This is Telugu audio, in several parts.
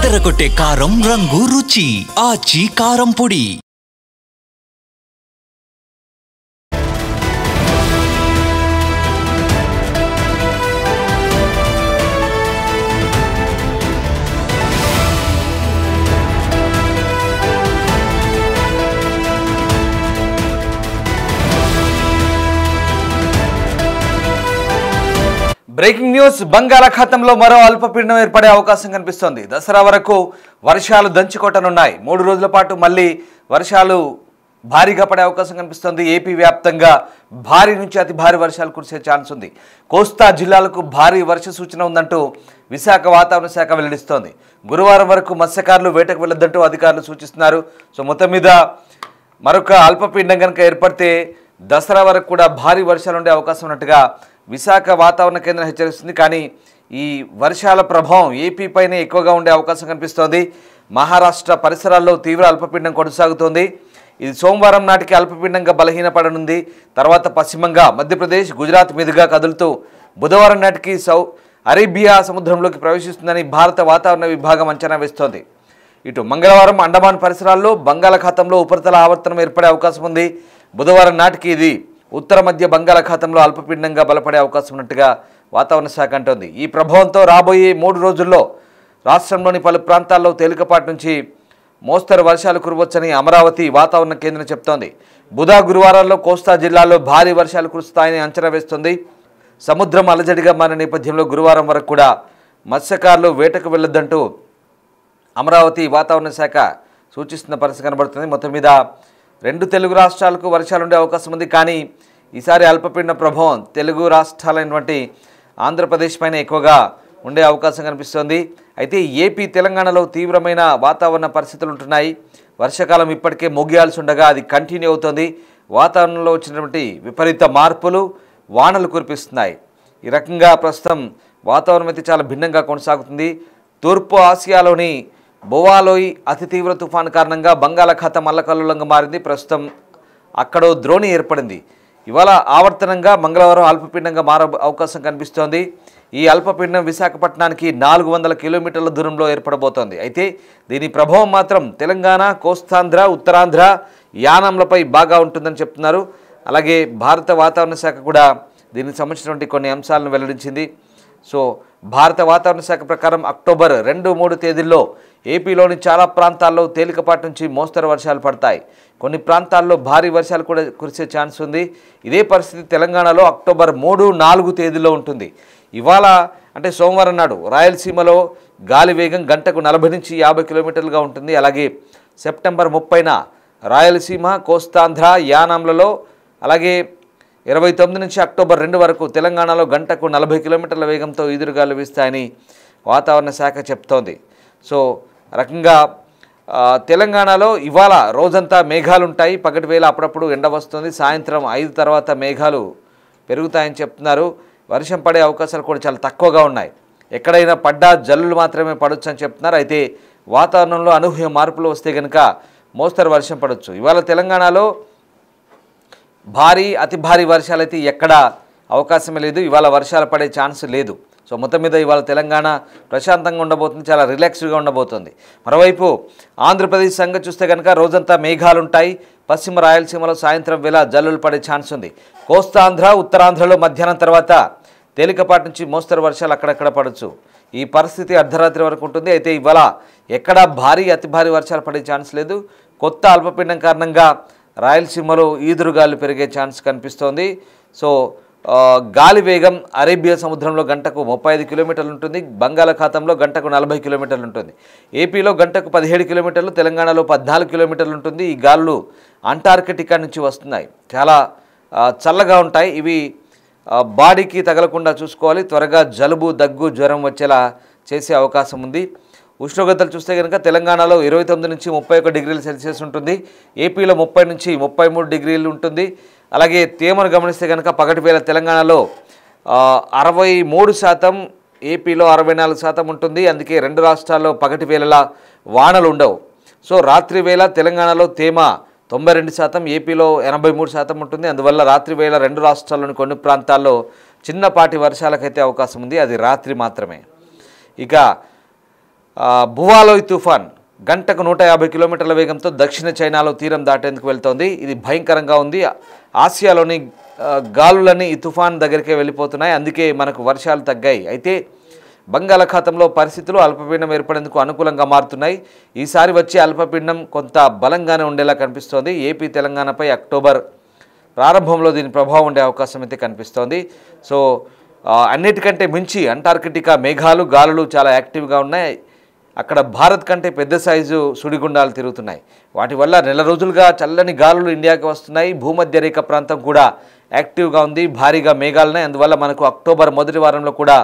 అదరగొట్టే కారం రంగు రుచి ఆచి కారం పొడి. బ్రేకింగ్ న్యూస్, బంగాళాఖాతంలో మరో అల్పపీడనం ఏర్పడే అవకాశం కనిపిస్తోంది. దసరా వరకు వర్షాలు దంచుకొట్టనున్నాయి. 3 రోజుల పాటు మళ్ళీ వర్షాలు భారీగా పడే అవకాశం కనిపిస్తోంది. ఏపీ వ్యాప్తంగా భారీ నుంచి అతి భారీ వర్షాలు కురిసే ఛాన్స్ ఉంది. కోస్తా జిల్లాలకు భారీ వర్ష సూచన ఉందంటూ విశాఖ వాతావరణ శాఖ వెల్లడిస్తోంది. గురువారం వరకు మత్స్యకారులు వేటకు వెళ్లొద్దంటూ అధికారులు సూచిస్తున్నారు. సో మొత్తం మీద మరొక అల్పపీడనం కనుక ఏర్పడితే దసరా వరకు కూడా భారీ వర్షాలు ఉండే అవకాశం ఉన్నట్టుగా విశాఖ వాతావరణ కేంద్రం హెచ్చరిస్తుంది. కానీ ఈ వర్షాల ప్రభావం ఏపీ పైనే ఎక్కువగా ఉండే అవకాశం కనిపిస్తోంది. మహారాష్ట్ర పరిసరాల్లో తీవ్ర అల్పపీడనం కొనసాగుతోంది. ఇది సోమవారం నాటికి అల్పపీడనంగా బలహీనపడనుంది. తర్వాత పశ్చిమంగా మధ్యప్రదేశ్, గుజరాత్ మీదుగా కదులుతూ బుధవారం నాటికి అరేబియా సముద్రంలోకి ప్రవేశిస్తుందని భారత వాతావరణ విభాగం అంచనా వేస్తోంది. ఇటు మంగళవారం అండమాన్ పరిసరాల్లో బంగాళాఖాతంలో ఉపరితల ఆవర్తనం ఏర్పడే అవకాశం ఉంది. బుధవారం నాటికి ఇది ఉత్తర మధ్య బంగాళాఖాతంలో అల్పపీడనంగా బలపడే అవకాశం ఉన్నట్టుగా వాతావరణ శాఖ అంటోంది. ఈ ప్రభావంతో రాబోయే 3 రోజుల్లో రాష్ట్రంలోని పలు ప్రాంతాల్లో తేలికపాటి నుంచి మోస్తరు వర్షాలు కురవచ్చని అమరావతి వాతావరణ కేంద్రం చెప్తోంది. బుధ, గురువారాల్లో కోస్తా జిల్లాల్లో భారీ వర్షాలు కురుస్తాయని అంచనా వేస్తుంది. సముద్రం అలజడిగా మారిన నేపథ్యంలో గురువారం వరకు కూడా మత్స్యకారులు వేటకు వెళ్లొద్దంటూ అమరావతి వాతావరణ శాఖ సూచిస్తున్న పరిస్థితి కనబడుతుంది. మొత్తం మీద 2 తెలుగు రాష్ట్రాలకు వర్షాలు ఉండే అవకాశం ఉంది. కానీ ఈసారి అల్పపీడన ప్రభావం తెలుగు రాష్ట్రాలైనటువంటి ఆంధ్రప్రదేశ్ పైన ఎక్కువగా ఉండే అవకాశం కనిపిస్తోంది. అయితే ఏపీ, తెలంగాణలో తీవ్రమైన వాతావరణ పరిస్థితులు ఉంటున్నాయి. వర్షాకాలం ఇప్పటికే ముగియాల్సి ఉండగా అది కంటిన్యూ అవుతోంది. వాతావరణంలో వచ్చినటువంటి విపరీత మార్పులు వానలు కురిపిస్తున్నాయి. ఈ రకంగా ప్రస్తుతం వాతావరణం అయితే చాలా భిన్నంగా కొనసాగుతుంది. తూర్పు ఆసియాలోని బోవాలోయి అతి తీవ్ర తుఫాను కారణంగా బంగాళాఖాతం అల్లకల్లోలంగా మారింది. ప్రస్తుతం అక్కడో ద్రోణి ఏర్పడింది. ఇవాళ ఆవర్తనంగా మంగళవారం అల్పపీడనంగా మారే అవకాశం కనిపిస్తోంది. ఈ అల్పపీడనం విశాఖపట్నానికి 400 కిలోమీటర్ల దూరంలో ఏర్పడబోతోంది. అయితే దీని ప్రభావం మాత్రం తెలంగాణ, కోస్తాంధ్ర, ఉత్తరాంధ్ర, యానాంలపై బాగా ఉంటుందని చెప్తున్నారు. అలాగే భారత వాతావరణ శాఖ కూడా దీనికి సంబంధించినటువంటి కొన్ని అంశాలను వెల్లడించింది. సో భారత వాతావరణ శాఖ ప్రకారం అక్టోబర్ 2-3 తేదీల్లో ఏపీలోని చాలా ప్రాంతాల్లో తేలికపాటి నుంచి మోస్తరు వర్షాలు పడతాయి. కొన్ని ప్రాంతాల్లో భారీ వర్షాలు కూడా కురిసే ఛాన్స్ ఉంది. ఇదే పరిస్థితి తెలంగాణలో అక్టోబర్ 3-4 తేదీల్లో ఉంటుంది. ఇవాళ అంటే సోమవారం నాడు రాయలసీమలో గాలి వేగం గంటకు 40 నుంచి 50 కిలోమీటర్లుగా ఉంటుంది. అలాగే సెప్టెంబర్ 30న రాయలసీమ, కోస్తాంధ్ర, యానాంలలో, అలాగే 29 నుంచి అక్టోబర్ 2 వరకు తెలంగాణలో గంటకు 40 కిలోమీటర్ల వేగంతో ఈదురుగాలు వీస్తాయని వాతావరణ శాఖ చెప్తోంది. సో రకంగా తెలంగాణలో ఇవాళ రోజంతా మేఘాలు ఉంటాయి. పగటి వేళ అప్పుడప్పుడు ఎండ వస్తుంది. సాయంత్రం 5 తర్వాత మేఘాలు పెరుగుతాయని చెప్తున్నారు. వర్షం పడే అవకాశాలు కూడా చాలా తక్కువగా ఉన్నాయి. ఎక్కడైనా పడ్డా జల్లులు మాత్రమే పడవచ్చు అని చెప్తున్నారు. అయితే వాతావరణంలో అనూహ్య మార్పులు వస్తే కనుక మోస్తరు వర్షం పడవచ్చు. ఇవాళ తెలంగాణలో భారీ, అతి భారీ వర్షాలు అయితే ఎక్కడ అవకాశమే లేదు. ఇవాళ వర్షాలు పడే ఛాన్స్ లేదు. సో మొత్తం మీద ఇవాళ తెలంగాణ ప్రశాంతంగా ఉండబోతుంది, చాలా రిలాక్స్డ్గా ఉండబోతుంది. మరోవైపు ఆంధ్రప్రదేశ్ సంగతి చూస్తే కనుక రోజంతా మేఘాలు ఉంటాయి. పశ్చిమ రాయలసీమలో సాయంత్రం వేళ జల్లులు పడే ఛాన్స్ ఉంది. కోస్తాంధ్ర, ఉత్తరాంధ్రలో మధ్యాహ్నం తర్వాత తేలికపాటి నుంచి మోస్తరు వర్షాలు అక్కడక్కడ పడవచ్చు. ఈ పరిస్థితి అర్ధరాత్రి వరకు ఉంటుంది. అయితే ఇవాళ ఎక్కడా భారీ, అతి భారీ వర్షాలు పడే ఛాన్స్ లేదు. కొత్త అల్పపీడనం కారణంగా రాయలసీమలో ఈదురుగాలు పెరిగే ఛాన్స్ కనిపిస్తోంది. సో గాలి వేగం అరేబియా సముద్రంలో గంటకు 35 కిలోమీటర్లు ఉంటుంది. బంగాళాఖాతంలో గంటకు 40 కిలోమీటర్లు ఉంటుంది. ఏపీలో గంటకు 17 కిలోమీటర్లు, తెలంగాణలో 14 కిలోమీటర్లు ఉంటుంది. ఈ గాలులు అంటార్కిటికా నుంచి వస్తున్నాయి. చాలా చల్లగా ఉంటాయి. ఇవి బాడీకి తగలకుండా చూసుకోవాలి. త్వరగా జలుబు, దగ్గు, జ్వరం వచ్చేలా చేసే అవకాశం ఉంది. ఉష్ణోగ్రతలు చూస్తే కనుక తెలంగాణలో 29 నుంచి 31 డిగ్రీల సెల్సియస్ ఉంటుంది. ఏపీలో 30 నుంచి 33 డిగ్రీలు ఉంటుంది. అలాగే తేమను గమనిస్తే కనుక పగటి వేళ తెలంగాణలో 63%, ఏపీలో 64% ఉంటుంది. అందుకే 2 రాష్ట్రాల్లో పగటి వేళలా వానలు ఉండవు. సో రాత్రి వేళ తెలంగాణలో తేమ 92%, ఏపీలో 83% ఉంటుంది. అందువల్ల రాత్రి వేళ 2 రాష్ట్రాల్లోని కొన్ని ప్రాంతాల్లో చిన్నపాటి వర్షాలకైతే అవకాశం ఉంది. అది రాత్రి మాత్రమే. ఇక బువాలోయ్ తుఫాన్ గంటకు 150 కిలోమీటర్ల వేగంతో దక్షిణ చైనాలో తీరం దాటేందుకు వెళ్తోంది. ఇది భయంకరంగా ఉంది. ఆసియాలోని గాలులన్నీ ఈ తుఫాన్ దగ్గరికే వెళ్ళిపోతున్నాయి. అందుకే మనకు వర్షాలు తగ్గాయి. అయితే బంగాళాఖాతంలో పరిస్థితులు అల్పపీడనం ఏర్పడేందుకు అనుకూలంగా మారుతున్నాయి. ఈసారి వచ్చే అల్పపీడనం కొంత బలంగానే ఉండేలా కనిపిస్తోంది. ఏపీ తెలంగాణపై అక్టోబర్ ప్రారంభంలో దీని ప్రభావం ఉండే అవకాశం అయితే కనిపిస్తోంది. సో అన్నిటికంటే మించి అంటార్కిటికా మేఘాలు గాలులు చాలా యాక్టివ్గా ఉన్నాయి. అక్కడ భారత్ కంటే పెద్ద సైజు సుడిగుండాలు తిరుగుతున్నాయి. వాటి వల్ల నెల రోజులుగా చల్లని గాలులు ఇండియాకి వస్తున్నాయి. భూమధ్య రేఖ ప్రాంతం కూడా యాక్టివ్గా ఉంది. భారీగా మేఘాలున్నాయి. అందువల్ల మనకు అక్టోబర్ మొదటి వారంలో కూడా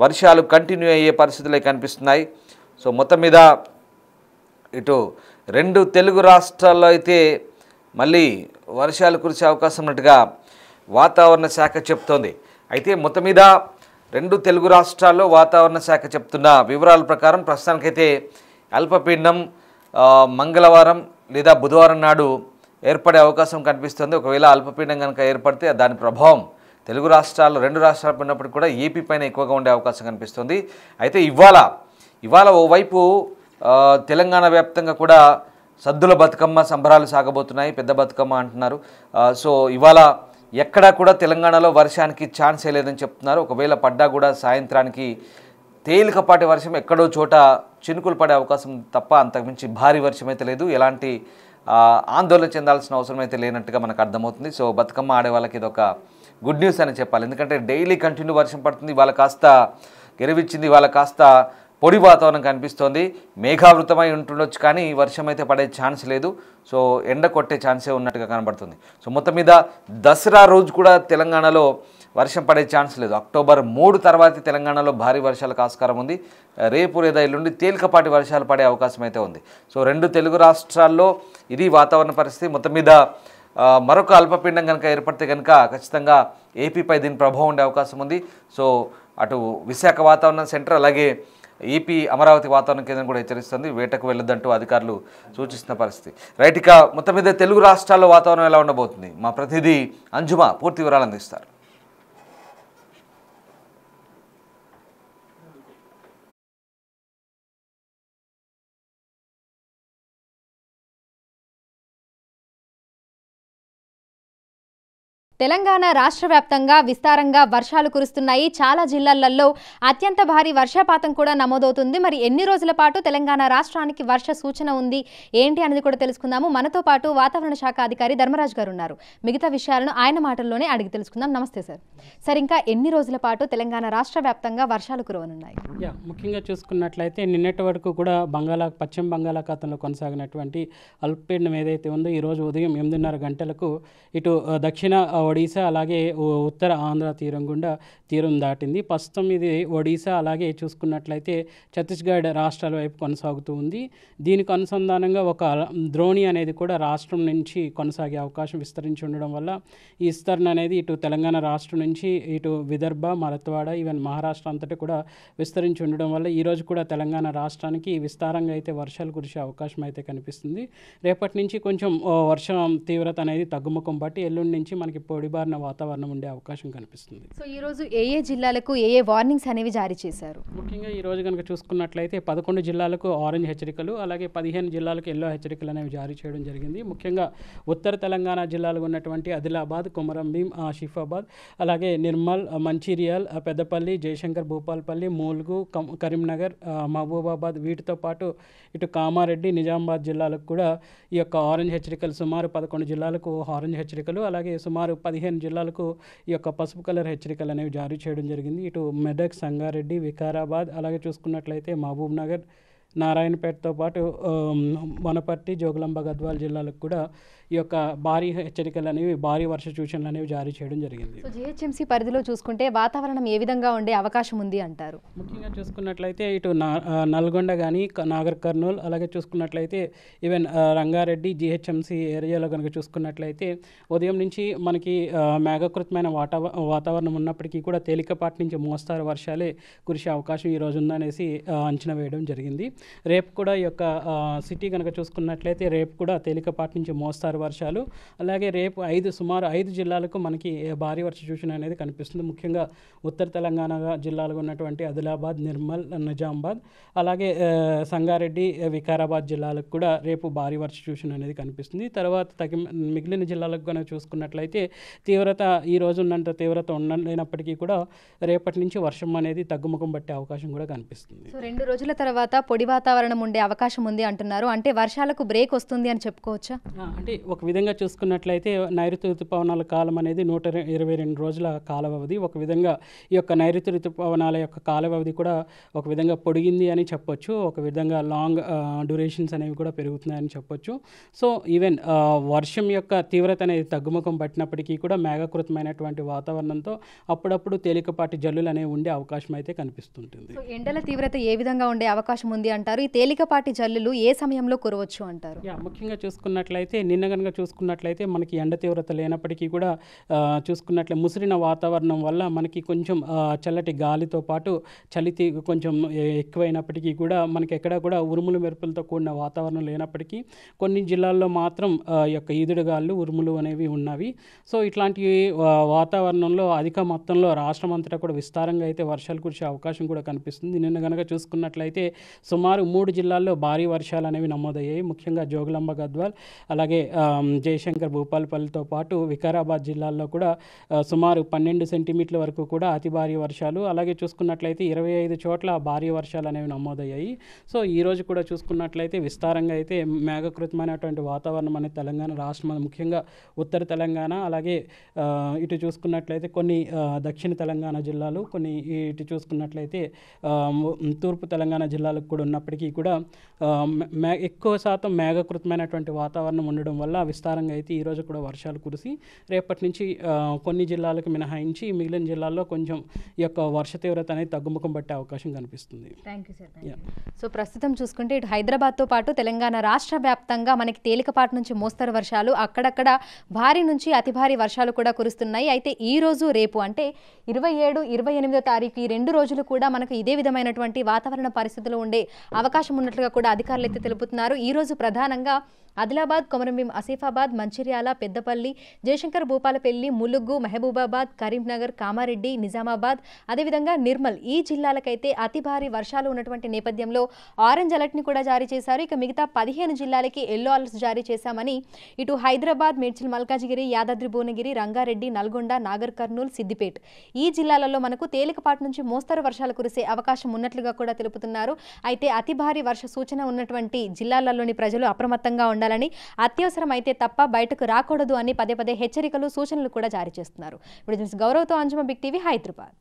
వర్షాలు కంటిన్యూ అయ్యే పరిస్థితులే కనిపిస్తున్నాయి. సో మొత్తం మీద ఇటు 2 తెలుగు రాష్ట్రాల్లో అయితే మళ్ళీ వర్షాలు కురిసే అవకాశం ఉన్నట్టుగా వాతావరణ శాఖ చెప్తోంది. అయితే మొత్తం మీద 2 తెలుగు రాష్ట్రాల్లో వాతావరణ శాఖ చెప్తున్న వివరాల ప్రకారం ప్రస్తుతానికైతే అల్పపీడనం మంగళవారం లేదా బుధవారం నాడు ఏర్పడే అవకాశం కనిపిస్తుంది. ఒకవేళ అల్పపీడనం కనుక ఏర్పడితే దాని ప్రభావం తెలుగు రాష్ట్రాలు 2 రాష్ట్రాలు ఉన్నప్పటికీ కూడా ఏపీ పైన ఎక్కువగా ఉండే అవకాశం కనిపిస్తుంది. అయితే ఇవాళ ఓవైపు తెలంగాణ వ్యాప్తంగా కూడా సద్దుల బతుకమ్మ సంబరాలు సాగబోతున్నాయి. పెద్ద బతుకమ్మ అంటున్నారు. సో ఇవాళ ఎక్కడా కూడా తెలంగాణలో వర్షానికి ఛాన్సే లేదని చెప్తున్నారు. ఒకవేళ పడ్డా కూడా సాయంత్రానికి తేలికపాటి వర్షం ఎక్కడో చోట చినుకులు పడే అవకాశం తప్ప అంతకుమించి భారీ వర్షం అయితే లేదు. ఎలాంటి ఆందోళన చెందాల్సిన అవసరం అయితే లేనట్టుగా మనకు అర్థమవుతుంది. సో బతుకమ్మ ఆడే వాళ్ళకి ఇది ఒక గుడ్ న్యూస్ అని చెప్పాలి. ఎందుకంటే డైలీ కంటిన్యూ వర్షం పడుతుంది. వాళ్ళ కాస్త గెలివిచ్చింది, వాళ్ళ కాస్త పొడి వాతావరణం కనిపిస్తోంది. మేఘావృతమై ఉంటుండొచ్చు కానీ వర్షం అయితే పడే ఛాన్స్ లేదు. సో ఎండ కొట్టే ఛాన్సే ఉన్నట్టుగా కనబడుతుంది. సో మొత్తం మీద దసరా రోజు కూడా తెలంగాణలో వర్షం పడే ఛాన్స్ లేదు. అక్టోబర్ 3 తర్వాత తెలంగాణలో భారీ వర్షాలకు ఆస్కారం ఉంది. రేపు లేదా ఎల్లుండి తేలికపాటి వర్షాలు పడే అవకాశం అయితే ఉంది. సో 2 తెలుగు రాష్ట్రాల్లో ఇది వాతావరణ పరిస్థితి. మొత్తం మీద మరొక అల్పపీడనం కనుక ఏర్పడితే కనుక ఖచ్చితంగా ఏపీపై దీని ప్రభావం ఉండే అవకాశం ఉంది. సో అటు విశాఖ వాతావరణ సెంటర్ అలాగే ఏపీ అమరావతి వాతావరణ కేంద్రం కూడా హెచ్చరిస్తుంది. వేటకు వెళ్ళొద్దంటూ అధికారులు సూచిస్తున్న పరిస్థితి. రైట్, ఇక మొత్తం మీద తెలుగు రాష్ట్రాల్లో వాతావరణం ఎలా ఉండబోతుంది మా ప్రతినిధి అంజుమ పూర్తి వివరాలు అందిస్తారు. తెలంగాణ రాష్ట్ర వ్యాప్తంగా విస్తారంగా వర్షాలు కురుస్తున్నాయి. చాలా జిల్లాలలో అత్యంత భారీ వర్షపాతం కూడా నమోదవుతుంది. మరి ఎన్ని రోజుల పాటు తెలంగాణ రాష్ట్రానికి వర్ష సూచన ఉంది ఏంటి అనేది కూడా తెలుసుకుందాము. మనతో పాటు వాతావరణ శాఖ అధికారి ధర్మరాజు గారు ఉన్నారు. మిగతా విషయాలను ఆయన మాటల్లోనే అడిగి తెలుసుకుందాం. నమస్తే సార్. సార్, ఇంకా ఎన్ని రోజుల పాటు తెలంగాణ రాష్ట్ర వ్యాప్తంగా వర్షాలు కురవనున్నాయి? ముఖ్యంగా చూసుకున్నట్లయితే నిన్నటి వరకు కూడా పశ్చిమ బంగాళాఖాతంలో కొనసాగినటువంటి అల్పపీడనం ఏదైతే ఉందో ఈరోజు ఉదయం 8:30 గంటలకు ఇటు దక్షిణ ఒడిశా అలాగే ఉత్తర ఆంధ్ర తీరం గుండా తీరం దాటింది. ప్రస్తుతం ఇది ఒడిశా అలాగే చూసుకున్నట్లయితే ఛత్తీస్గఢ్ రాష్ట్రాల వైపు కొనసాగుతూ ఉంది. దీనికి అనుసంధానంగా ఒక ద్రోణి అనేది కూడా రాష్ట్రం నుంచి కొనసాగే అవకాశం విస్తరించి ఉండడం వల్ల ఈ విస్తరణ అనేది ఇటు తెలంగాణ రాష్ట్రం నుంచి ఇటు విదర్భ, మరత్వాడ, ఈవెన్ మహారాష్ట్ర అంతటా కూడా విస్తరించి ఉండడం వల్ల ఈరోజు కూడా తెలంగాణ రాష్ట్రానికి విస్తారంగా అయితే వర్షాలు కురిసే అవకాశం అయితే కనిపిస్తుంది. రేపటి నుంచి కొంచెం వర్షం తీవ్రత అనేది తగ్గుముఖం బట్టి ఎల్లుండి నుంచి మనకి పొడిబారిన వాతావరణం ఉండే అవకాశం కనిపిస్తుంది. సో ఈరోజు ఏ జిల్లాలకు ఏ వార్నింగ్స్ అనేవి జారీ చేశారు? ముఖ్యంగా ఈరోజు కనుక చూసుకున్నట్లయితే 11 జిల్లాలకు ఆరెంజ్ హెచ్చరికలు అలాగే 15 జిల్లాలకు ఎల్లో హెచ్చరికలు అనేవి జారీ చేయడం జరిగింది. ముఖ్యంగా ఉత్తర తెలంగాణ జిల్లాలో ఉన్నటువంటి ఆదిలాబాద్, కొమరంభీం, ఆసిఫాబాద్, అలాగే నిర్మల్, మంచిర్యాల్, పెద్దపల్లి, జయశంకర్, భూపాల్పల్లి, మూల్గు, కరీంనగర్, మహబూబాబాద్ వీటితో పాటు ఇటు కామారెడ్డి, నిజామాబాద్ జిల్లాలకు కూడా ఈ యొక్క ఆరెంజ్ హెచ్చరికలు సుమారు 11 జిల్లాలకు ఆరెంజ్ హెచ్చరికలు అలాగే సుమారు 15 జిల్లాలకు ఈ యొక్క పసుపు కలర్ హెచ్చరికలు అనేవి జారీ చేయడం జరిగింది. ఇటు మెదక్, సంగారెడ్డి, వికారాబాద్ అలాగే చూసుకున్నట్లయితే మహబూబ్ నగర్, నారాయణపేటతో పాటు వనపర్తి, జోగులాంబ, గద్వాల్ జిల్లాలకు కూడా ఈ యొక్క భారీ హెచ్చరికలు అనేవి భారీ వర్ష సూచనలు అనేవి జారీ చేయడం జరిగింది. సో జిహెచ్ఎంసీ పరిధిలో చూసుకుంటే వాతావరణం ఏ విధంగా ఉండే అవకాశం ఉంది అంటారు? ముఖ్యంగా చూసుకున్నట్లయితే ఇటు నల్గొండ కానీ, నాగర్ కర్నూల్ అలాగే చూసుకున్నట్లయితే ఈవెన్ రంగారెడ్డి జిహెచ్ఎంసీ ఏరియాలో కనుక చూసుకున్నట్లయితే ఉదయం నుంచి మనకి మేఘకృతమైన వాతావరణం ఉన్నప్పటికీ కూడా తేలికపాటి నుంచి మోస్తారు వర్షాలే కురిసే అవకాశం ఈరోజు ఉందనేసి అంచనా వేయడం జరిగింది. రేపు కూడా ఈ యొక్క సిటీ కనుక చూసుకున్నట్లయితే రేపు కూడా తేలికపాటి నుంచి మోస్తారు వర్షాలు. అలాగే రేపు సుమారు 5 జిల్లాలకు మనకి భారీ వర్ష సూచన అనేది కనిపిస్తుంది. ముఖ్యంగా ఉత్తర తెలంగాణ జిల్లాలో ఉన్నటువంటి ఆదిలాబాద్, నిర్మల్, నిజామాబాద్, అలాగే సంగారెడ్డి, వికారాబాద్ జిల్లాలకు కూడా రేపు భారీ వర్ష సూచన అనేది కనిపిస్తుంది. తర్వాత మిగిలిన జిల్లాలకు కనుక చూసుకున్నట్లయితే తీవ్రత ఈ రోజు ఉన్నంత తీవ్రత ఉండలేనప్పటికీ కూడా రేపటి నుంచి వర్షం అనేది తగ్గుముఖం పట్టే అవకాశం కూడా కనిపిస్తుంది. సో 2 రోజుల తర్వాత పొడి వాతావరణం ఉండే అవకాశం ఉంది అంటున్నారు. అంటే వర్షాలకు బ్రేక్ వస్తుంది అని చెప్పుకోవచ్చా? అంటే ఒక విధంగా చూసుకున్నట్లయితే నైరుతి ఋతుపవనాల కాలం అనేది 122 రోజుల కాల వ్యవధి. ఒక విధంగా ఈ యొక్క నైరుతి ఋతుపవనాల యొక్క కాల వ్యవధి కూడా ఒక విధంగా పొడిగింది అని చెప్పొచ్చు. ఒక విధంగా లాంగ్ డ్యూరేషన్స్ అనేవి కూడా పెరుగుతున్నాయని చెప్పొచ్చు. సో ఈవెన్ వర్షం యొక్క తీవ్రత అనేది తగ్గుముఖం పట్టినప్పటికీ కూడా మేఘకృతమైనటువంటి వాతావరణంతో అప్పుడప్పుడు తేలికపాటి జల్లులు అనేవి ఉండే అవకాశం అయితే కనిపిస్తుంటుంది. సో ఎండల తీవ్రత ఏ విధంగా ఉండే అవకాశం ఉంది అంటారు? ఈ తేలికపాటి జల్లులు ఏ సమయంలో కురవచ్చు అంటారు? ముఖ్యంగా చూసుకున్నట్లయితే నిన్న కనుక చూసుకున్నట్లయితే మనకి ఎండ తీవ్రత లేనప్పటికీ కూడా చూసుకున్నట్లయితే ముసిరిన వాతావరణం వల్ల మనకి కొంచెం చల్లటి గాలితో పాటు చలి కొంచెం ఎక్కువైనప్పటికీ కూడా మనకి ఎక్కడ కూడా ఉరుములు మెరుపులతో కూడిన వాతావరణం లేనప్పటికీ కొన్ని జిల్లాల్లో మాత్రం ఈ యొక్క ఈదుడుగాళ్ళు, ఉరుములు అనేవి ఉన్నవి. సో ఇట్లాంటి వాతావరణంలో అధిక మొత్తంలో రాష్ట్రం అంతటా కూడా విస్తారంగా అయితే వర్షాలు కురిసే అవకాశం కూడా కనిపిస్తుంది. నిన్న కనుక చూసుకున్నట్లయితే సుమారు 3 జిల్లాల్లో భారీ వర్షాలు అనేవి నమోదయ్యాయి. ముఖ్యంగా జోగులాంబ, గద్వాల్, అలాగే జయశంకర్, భూపాలపల్లితో పాటు వికారాబాద్ జిల్లాల్లో కూడా సుమారు 12 సెంటీమీటర్ల వరకు కూడా అతి భారీ వర్షాలు, అలాగే చూసుకున్నట్లయితే 25 చోట్ల భారీ వర్షాలు అనేవి నమోదయ్యాయి. సో ఈ రోజు కూడా చూసుకున్నట్లయితే విస్తారంగా అయితే మేఘకృతమైనటువంటి వాతావరణం అనేది తెలంగాణ రాష్ట్రం, ముఖ్యంగా ఉత్తర తెలంగాణ, అలాగే ఇటు చూసుకున్నట్లయితే కొన్ని దక్షిణ తెలంగాణ జిల్లాలు, కొన్ని ఇటు చూసుకున్నట్లయితే తూర్పు తెలంగాణ జిల్లాలకు కూడా ఉన్నప్పటికీ కూడా ఎక్కువ శాతం మేఘకృతమైనటువంటి వాతావరణం ఉండడం వల్ల విస్తారంగా అయితే ఈరోజు కూడా వర్షాలు కురిసి రేపటి నుంచి కొన్ని జిల్లాలకు మినహాయించి మిగిలిన జిల్లాల్లో కొంచెం ఈ యొక్క వర్ష తీవ్రత అనేది తగ్గుముఖం పట్టే అవకాశం కనిపిస్తుంది. Thank you sir. సో ప్రస్తుతం చూసుకుంటే ఇటు హైదరాబాద్తో పాటు తెలంగాణ రాష్ట్ర వ్యాప్తంగా మనకి తేలికపాటి నుంచి మోస్తరు వర్షాలు, అక్కడక్కడ భారీ నుంచి అతి భారీ వర్షాలు కూడా కురుస్తున్నాయి. అయితే ఈ రోజు రేపు అంటే 27, 28వ తారీఖు ఈ 2 రోజులు కూడా మనకు ఇదే విధమైనటువంటి వాతావరణ పరిస్థితులు ఉండే అవకాశం ఉన్నట్లుగా కూడా అధికారులు అయితే తెలుపుతున్నారు. ఈ రోజు ప్రధానంగా ఆదిలాబాద్, కొమరంభీం, ఆసిఫాబాద్, మంచిర్యాల, పెద్దపల్లి, జయశంకర్, భూపాలపల్లి, ములుగు, మహబూబాబాద్, కరీంనగర్, కామారెడ్డి, నిజామాబాద్, అదేవిధంగా నిర్మల్ ఈ జిల్లాలకైతే అతి భారీ వర్షాలు ఉన్నటువంటి నేపథ్యంలో ఆరెంజ్ అలర్ట్ని కూడా జారీ చేశారు. ఇక మిగతా 15 జిల్లాలకి ఎల్లో అలర్ట్స్ జారీ చేశామని ఇటు హైదరాబాద్, మేడ్చల్ మల్కాజిగిరి, యాదాద్రి భువనగిరి, రంగారెడ్డి, నల్గొండ, నాగర్ కర్నూల్, సిద్దిపేట్ ఈ జిల్లాలలో మనకు తేలికపాటి నుంచి మోస్తరు వర్షాలు కురిసే అవకాశం ఉన్నట్లుగా కూడా తెలుపుతున్నారు. అయితే అతి భారీ వర్ష సూచన ఉన్నటువంటి జిల్లాలలోని ప్రజలు అప్రమత్తంగా ఉండాలని, అత్యవసరం అయితే తప్ప బయటకు రాకూడదు అని పదే పదే హెచ్చరికలు, సూచనలు కూడా జారీ చేస్తున్నారు. ఇప్పుడు గౌరవ్తో అంజుమ, బిగ్ టీవీ, హైదరాబాద్.